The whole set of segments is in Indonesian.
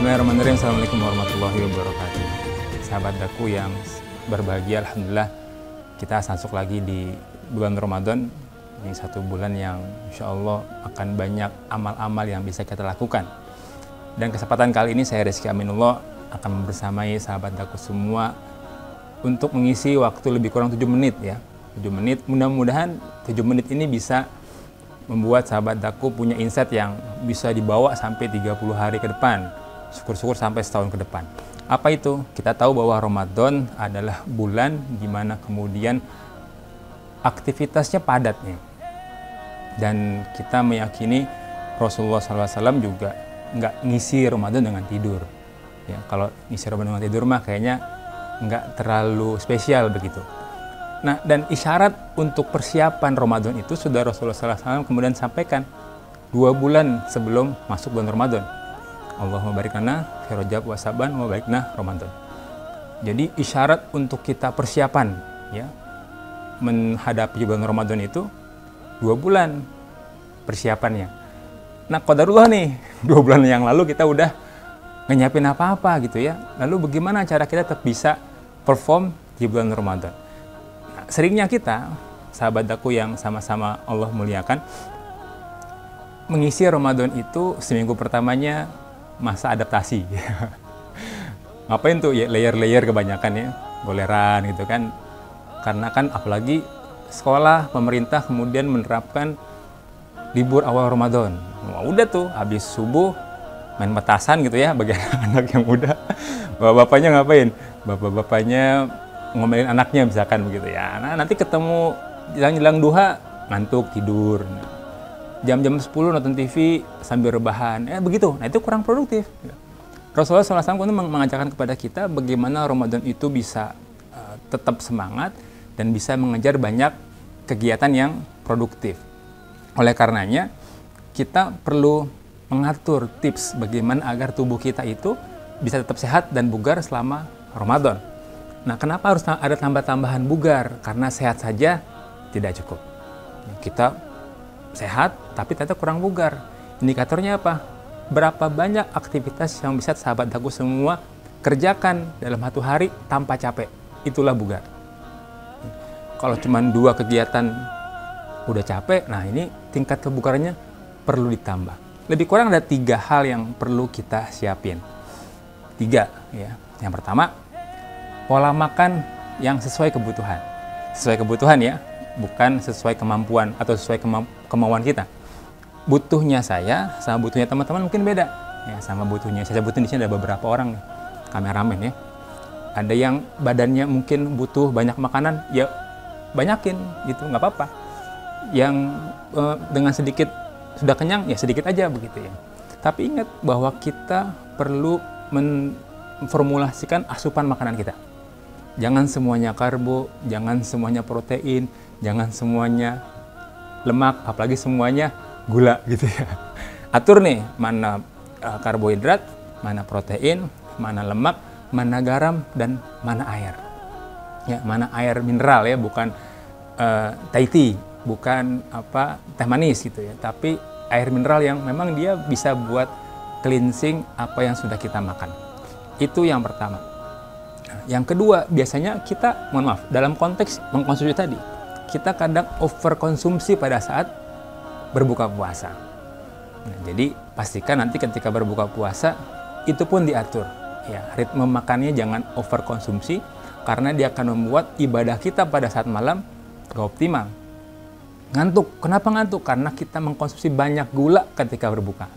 Bismillahirrahmanirrahim. Assalamualaikum warahmatullahi wabarakatuh. Sahabat daku yang berbahagia, alhamdulillah kita masuk lagi di bulan Ramadan. Ini satu bulan yang insya Allah akan banyak amal-amal yang bisa kita lakukan. Dan kesempatan kali ini saya Rizky Aminullah akan bersamai sahabat daku semua untuk mengisi waktu lebih kurang 7 menit ya. 7 menit, mudah-mudahan 7 menit ini bisa membuat sahabat daku punya insight yang bisa dibawa sampai 30 hari ke depan. Syukur-syukur sampai setahun ke depan. Apa itu? Kita tahu bahwa Ramadan adalah bulan di mana kemudian aktivitasnya padat nih. Dan kita meyakini Rasulullah SAW juga nggak ngisi Ramadan dengan tidur. Ya, kalau ngisi Ramadan dengan tidur mah kayaknya nggak terlalu spesial begitu. Nah, dan isyarat untuk persiapan Ramadan itu sudah Rasulullah SAW kemudian sampaikan 2 bulan sebelum masuk bulan Ramadan. Allahumma barik lana fi Rajab wa Saban wa balikna Ramadan. Jadi isyarat untuk kita persiapan ya menghadapi bulan Ramadan itu 2 bulan persiapannya. Nah, qadarullah nih 2 bulan yang lalu kita udah nyiapin apa-apa gitu ya. Lalu bagaimana cara kita tetap bisa perform di bulan Ramadan? Nah, seringnya kita sahabat daku yang sama-sama Allah muliakan mengisi Ramadan itu seminggu pertamanya masa adaptasi. Ngapain tuh ya, layer-layer kebanyakan ya, goleran gitu kan. Karena kan apalagi sekolah, pemerintah kemudian menerapkan libur awal Ramadan. Wah, udah tuh habis subuh main petasan gitu ya bagi anak yang muda. Bapak-bapaknya ngapain? Bapak-bapaknya ngomelin anaknya misalkan begitu ya. Nah, nanti ketemu jelang-jelang duha ngantuk tidur. Jam-jam 10 nonton TV sambil rebahan, begitu. Nah, itu kurang produktif. Rasulullah SAW mengajarkan kepada kita bagaimana Ramadan itu bisa tetap semangat dan bisa mengejar banyak kegiatan yang produktif. Oleh karenanya, kita perlu mengatur tips bagaimana agar tubuh kita itu bisa tetap sehat dan bugar selama Ramadan. Nah, kenapa harus ada tambah-tambahan bugar? Karena sehat saja tidak cukup. Kita sehat tapi ternyata kurang bugar. Indikatornya apa? Berapa banyak aktivitas yang bisa sahabat daku semua kerjakan dalam 1 hari tanpa capek, itulah bugar. Kalau cuma 2 kegiatan udah capek, nah ini tingkat kebugarannya perlu ditambah. Lebih kurang ada 3 hal yang perlu kita siapin. 3 ya. Yang pertama, pola makan yang sesuai kebutuhan. Sesuai kebutuhan ya, bukan sesuai kemampuan atau sesuai kemauan kita. Butuhnya saya sama butuhnya teman-teman mungkin beda. Ya, sama butuhnya saya sebutin di sini ada beberapa orang nih, kameramen ya. Ada yang badannya mungkin butuh banyak makanan, ya banyakin gitu, nggak apa-apa. Yang dengan sedikit sudah kenyang, ya sedikit aja begitu ya. Tapi ingat bahwa kita perlu memformulasikan asupan makanan kita. Jangan semuanya karbo, jangan semuanya protein, jangan semuanya lemak, apalagi semuanya gula gitu ya. Atur nih, mana karbohidrat, mana protein, mana lemak, mana garam, dan mana air. Ya, mana air mineral ya, bukan Thai tea, bukan teh manis gitu ya, tapi air mineral yang memang dia bisa buat cleansing apa yang sudah kita makan. Itu yang pertama. Yang kedua, biasanya kita, mohon maaf, dalam konteks mengkonsumsi tadi, kita kadang overkonsumsi pada saat berbuka puasa. Nah, jadi pastikan nanti ketika berbuka puasa, itu pun diatur. Ya, ritme makannya jangan overkonsumsi, karena dia akan membuat ibadah kita pada saat malam gak optimal. Ngantuk. Kenapa ngantuk? Karena kita mengkonsumsi banyak gula ketika berbuka.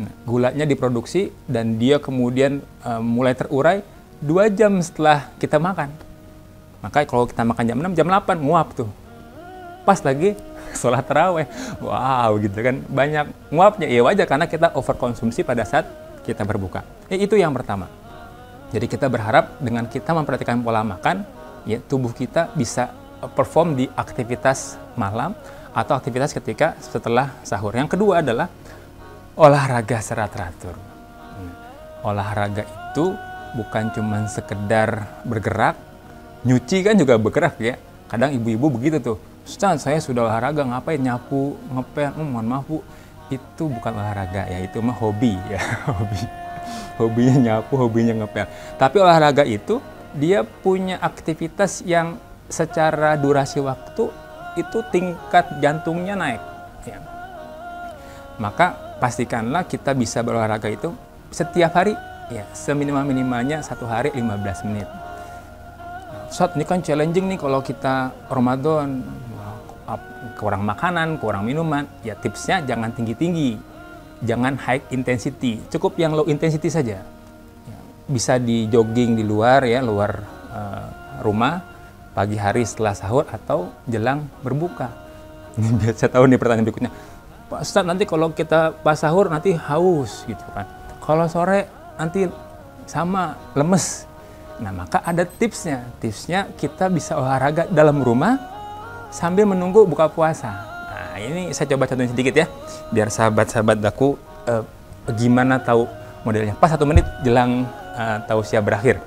Nah, gulanya diproduksi dan dia kemudian mulai terurai 2 jam setelah kita makan. Maka kalau kita makan jam 6, jam 8 nguap tuh. Pas lagi sholat taraweh. Wow gitu kan. Banyak nguapnya. Ya wajar karena kita overkonsumsi pada saat kita berbuka. Itu yang pertama. Jadi kita berharap dengan kita memperhatikan pola makan, ya tubuh kita bisa perform di aktivitas malam atau aktivitas ketika setelah sahur. Yang kedua adalah olahraga secara teratur. Olahraga itu bukan cuma sekedar bergerak, nyuci kan juga bergerak ya. Kadang ibu-ibu begitu tuh, Ustaz saya sudah olahraga ngapain, nyapu, ngepel, mohon maaf Bu, itu bukan olahraga ya, itu mah hobi ya, hobi. hobinya nyapu, hobinya ngepel. Tapi olahraga itu dia punya aktivitas yang secara durasi waktu itu tingkat jantungnya naik. Ya. Maka pastikanlah kita bisa berolahraga itu setiap hari, ya seminimal-minimalnya 1 hari 15 menit. Ustadz, ini kan challenging nih kalau kita Ramadan, kurang makanan, kurang minuman. Ya tipsnya jangan tinggi-tinggi, jangan high intensity, cukup yang low intensity saja. Ya, bisa di jogging di luar, ya luar rumah, pagi hari setelah sahur atau jelang berbuka. Ini biasa tahu nih pertanyaan berikutnya, Pak Ustadz, nanti kalau kita pas sahur nanti haus gitu kan. Kalau sore nanti sama lemes. Nah, maka ada tipsnya. Tipsnya kita bisa olahraga dalam rumah sambil menunggu buka puasa. Nah, ini saya coba contohin sedikit ya, biar sahabat-sahabat daku gimana tahu modelnya. Pas 1 menit jelang tausiah berakhir.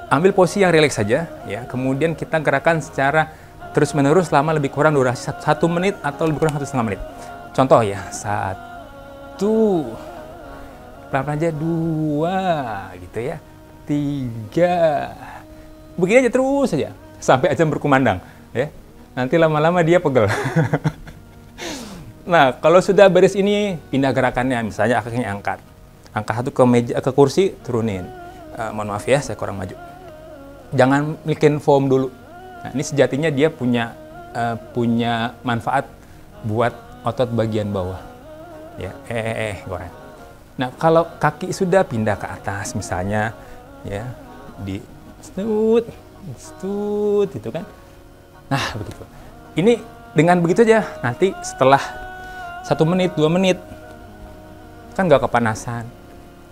Ambil posisi yang rileks saja, ya. Kemudian kita gerakan secara terus-menerus selama lebih kurang durasi 1 menit atau lebih kurang 1,5 menit. Contoh ya, 1, pelan-pelan aja, 2, gitu ya, 3. Begini aja terus saja sampai azan berkumandang, ya. Nanti lama-lama dia pegel. Nah, kalau sudah beres ini, pindah gerakannya, misalnya kakinya angkat. Angkat 1 ke meja, ke kursi, turunin. Mohon maaf ya, saya kurang maju. Jangan bikin foam dulu. Nah, ini sejatinya dia punya manfaat buat otot bagian bawah. Ya, goreng. Nah, kalau kaki sudah pindah ke atas, misalnya, ya, di stut, itu kan. Nah, begitu. Ini dengan begitu aja, nanti setelah 1 menit, 2 menit, kan nggak kepanasan,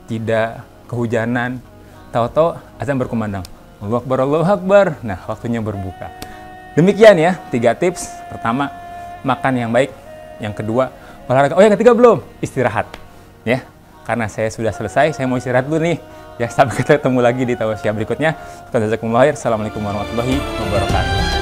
tidak kehujanan, tahu-tahu azan berkumandang. Allahu Akbar, Allahu Akbar. Nah, waktunya berbuka. Demikian ya, 3 tips. Pertama, makan yang baik. Yang kedua, olahraga. Oh, yang ketiga belum, istirahat. Ya, karena saya sudah selesai, saya mau istirahat dulu nih. Ya, sampai kita ketemu lagi di tausiah berikutnya. Assalamualaikum warahmatullahi wabarakatuh.